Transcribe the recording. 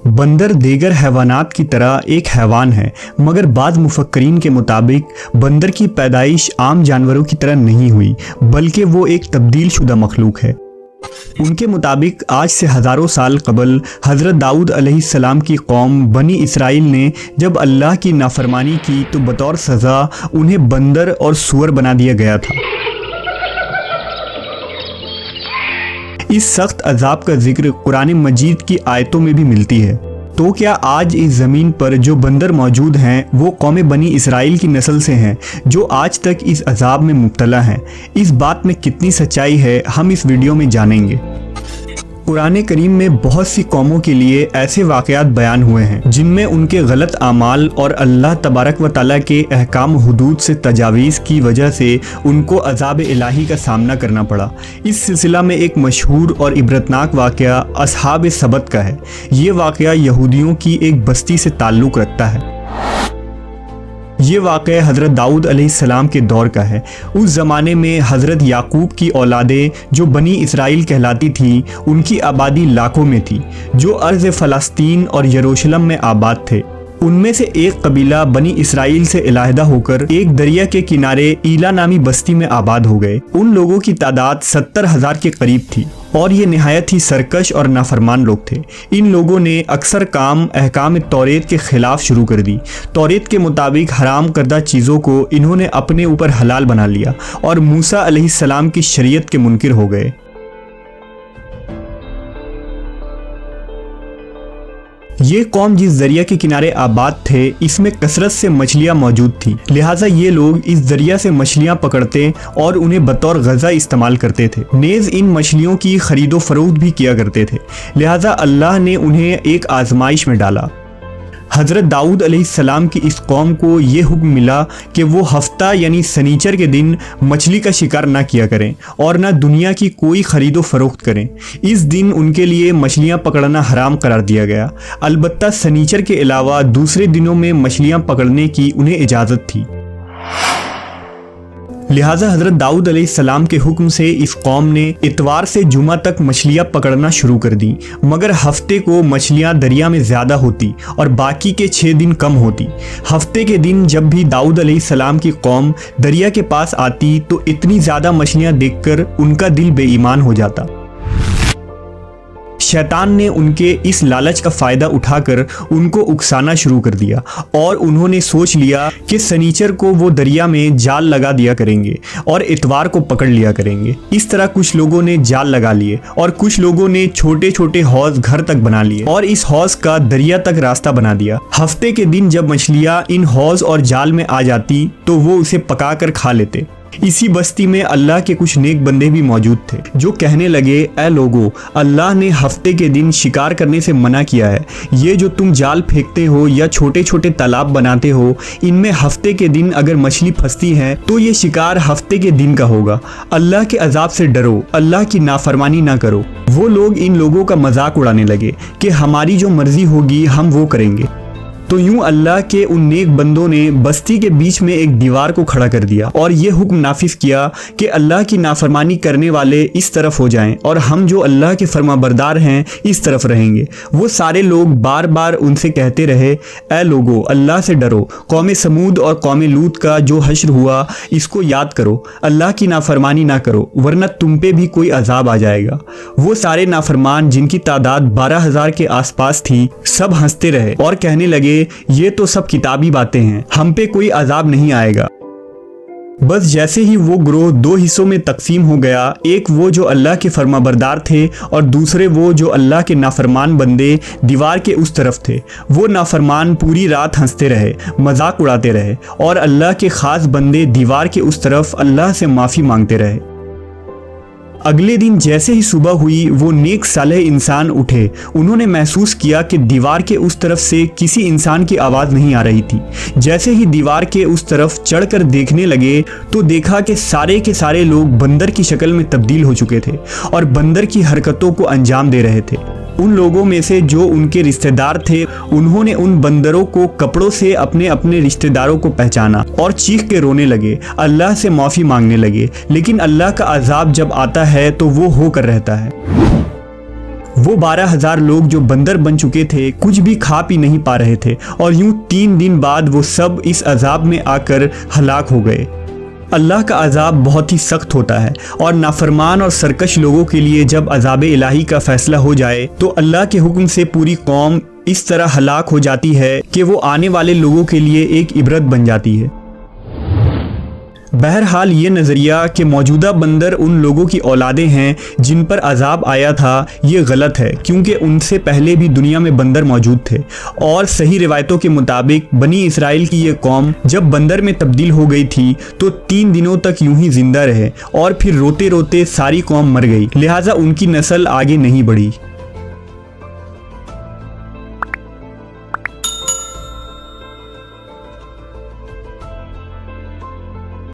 बंदर दीगर हैवानात की तरह एक हैवान है, मगर बाज़ मुफक्करीन के मुताबिक बंदर की पैदाइश आम जानवरों की तरह नहीं हुई, बल्कि वो एक तब्दील शुदा मखलूक है। उनके मुताबिक आज से हज़ारों साल कबल हज़रत दाऊद अलैहिस्सलाम की कौम बनी इसराइल ने जब अल्लाह की नाफरमानी की तो बतौर सज़ा उन्हें बंदर और सूअर बना दिया गया था। इस सख्त अजाब का जिक्र कुरान मजीद की आयतों में भी मिलती है। तो क्या आज इस ज़मीन पर जो बंदर मौजूद हैं वो कौम बनी इसराइल की नस्ल से हैं जो आज तक इस अजाब में मुब्तला हैं? इस बात में कितनी सच्चाई है हम इस वीडियो में जानेंगे। कुरान करीम में बहुत सी कौमों के लिए ऐसे वाक़यात बयान हुए हैं जिनमें उनके गलत आमाल और अल्लाह तबारक व तआला के अहकाम हुदूद से तजावीज़ की वजह से उनको अज़ाब इलाही का सामना करना पड़ा। इस सिलसिला में एक मशहूर और इबरतनाक वाक़या असहाब सबत का है। ये वाक़या यहूदियों की एक बस्ती से ताल्लुक़ रखता है। ये वाक़या हज़रत दाऊद अलैहिस्सलाम के दौर का है। उस ज़माने में हज़रत याकूब की औलादें जो बनी इसराइल कहलाती थीं, उनकी आबादी लाखों में थी, जो अर्ज़ फ़लस्तीन और यरूशलेम में आबाद थे। उनमें से एक कबीला बनी इसराइल से इलाहिदा होकर एक दरिया के किनारे ईला नामी बस्ती में आबाद हो गए। उन लोगों की तादाद 70,000 के करीब थी और ये नहायत ही सरकश और नाफरमान लोग थे। इन लोगों ने अक्सर काम अहकाम तौरेत के ख़िलाफ़ शुरू कर दी। तौरेत के मुताबिक हराम करदा चीज़ों को इन्होंने अपने ऊपर हलाल बना लिया और मूसा अलैहिस्सलाम की शरीयत के मुनकिर हो गए। ये कौम जिस दरिया के किनारे आबाद थे, इसमें कसरत से मछलियाँ मौजूद थी, लिहाजा ये लोग इस दरिया से मछलियाँ पकड़ते और उन्हें बतौर गज़ा इस्तेमाल करते थे। नेज़ इन मछलियों की खरीदो फरोख्त भी किया करते थे। लिहाजा अल्लाह ने उन्हें एक आजमाइश में डाला। हज़रत दाऊद अलैहिस्सलाम की इस कौम को ये हुक्म मिला कि वो हफ्ता यानी सनीचर के दिन मछली का शिकार ना किया करें और ना दुनिया की कोई ख़रीदो फरोख्त करें। इस दिन उनके लिए मछलियाँ पकड़ना हराम करार दिया गया। अलबत्ता सनीचर के अलावा दूसरे दिनों में मछलियाँ पकड़ने की उन्हें इजाज़त थी। लिहाजा हज़रत दाऊद अलैहिस्सलाम के हुक्म से इस कौम ने इतवार से जुमा तक मछलियाँ पकड़ना शुरू कर दी, मगर हफ्ते को मछलियाँ दरिया में ज़्यादा होती और बाकी के 6 दिन कम होती। हफ्ते के दिन जब भी दाऊद अलैहिस्सलाम की कौम दरिया के पास आती तो इतनी ज़्यादा मछलियाँ देखकर उनका दिल बेईमान हो जाता। शैतान ने उनके इस लालच का फ़ायदा उठाकर उनको उकसाना शुरू कर दिया और उन्होंने सोच लिया कि सनीचर को वो दरिया में जाल लगा दिया करेंगे और इतवार को पकड़ लिया करेंगे। इस तरह कुछ लोगों ने जाल लगा लिए और कुछ लोगों ने छोटे छोटे हौज घर तक बना लिए और इस हौज का दरिया तक रास्ता बना दिया। हफ्ते के दिन जब मछलियाँ इन हौज और जाल में आ जाती तो वो उसे पका कर खा लेते। इसी बस्ती में अल्लाह के कुछ नेक बंदे भी मौजूद थे जो कहने लगे, ऐ लोगो, अल्लाह ने हफ्ते के दिन शिकार करने से मना किया है। ये जो तुम जाल फेंकते हो या छोटे छोटे तालाब बनाते हो, इनमें हफ्ते के दिन अगर मछली फंसती है तो ये शिकार हफ्ते के दिन का होगा। अल्लाह के अजाब से डरो, अल्लाह की नाफरमानी ना करो। वो लोग इन लोगों का मजाक उड़ाने लगे कि हमारी जो मर्जी होगी हम वो करेंगे। तो यूं अल्लाह के उन नेक बंदों ने बस्ती के बीच में एक दीवार को खड़ा कर दिया और ये हुक्म नाफिज किया कि अल्लाह की नाफरमानी करने वाले इस तरफ हो जाएं और हम जो अल्लाह के फरमाबरदार हैं इस तरफ रहेंगे। वो सारे लोग बार बार उनसे कहते रहे, ऐ लोगो, अल्लाह से डरो। कौम समूद और कौम लूत का जो हश्र हुआ इसको याद करो। अल्लाह की नाफरमानी ना करो वरना तुम पे भी कोई अजाब आ जाएगा। वो सारे नाफरमान जिनकी तादाद 12,000 के आसपास थी, सब हंसते रहे और कहने लगे, ये तो सब किताबी बातें हैं, हम पे कोई अजाब नहीं आएगा। बस जैसे ही वो ग्रोह 2 हिस्सों में तकसीम हो गया, एक वो जो अल्लाह के फरमाबरदार थे और दूसरे वो जो अल्लाह के नाफरमान बंदे दीवार के उस तरफ थे। वो नाफरमान पूरी रात हंसते रहे, मजाक उड़ाते रहे और अल्लाह के ख़ास बंदे दीवार के उस तरफ अल्लाह से माफ़ी मांगते रहे। अगले दिन जैसे ही सुबह हुई, वो नेक सालेह इंसान उठे। उन्होंने महसूस किया कि दीवार के उस तरफ से किसी इंसान की आवाज़ नहीं आ रही थी। जैसे ही दीवार के उस तरफ चढ़कर देखने लगे तो देखा कि सारे के सारे लोग बंदर की शक्ल में तब्दील हो चुके थे और बंदर की हरकतों को अंजाम दे रहे थे। उन लोगों में से जो उनके रिश्तेदार थे, उन्होंने उन बंदरों को कपड़ों से अपने अपने रिश्तेदारों को पहचाना और चीख के रोने लगे, अल्लाह से माफ़ी मांगने लगे। लेकिन अल्लाह का अजाब जब आता है तो वो होकर रहता है। वो 12,000 लोग जो बंदर बन चुके थे कुछ भी खा पी नहीं पा रहे थे और यूं 3 दिन बाद वो सब इस अजाब में आकर हलाक हो गए। अल्लाह का अजाब बहुत ही सख्त होता है और नाफरमान और सरकश लोगों के लिए जब अजाब इलाही का फैसला हो जाए तो अल्लाह के हुक्म से पूरी कौम इस तरह हलाक हो जाती है कि वो आने वाले लोगों के लिए एक इबरत बन जाती है। बहरहाल ये नज़रिया कि मौजूदा बंदर उन लोगों की औलादें हैं जिन पर अजाब आया था ये गलत है, क्योंकि उनसे पहले भी दुनिया में बंदर मौजूद थे और सही रिवायतों के मुताबिक बनी इसराइल की ये कौम जब बंदर में तब्दील हो गई थी तो 3 दिनों तक यूं ही जिंदा रहे और फिर रोते रोते सारी कौम मर गई, लिहाजा उनकी नस्ल आगे नहीं बढ़ी।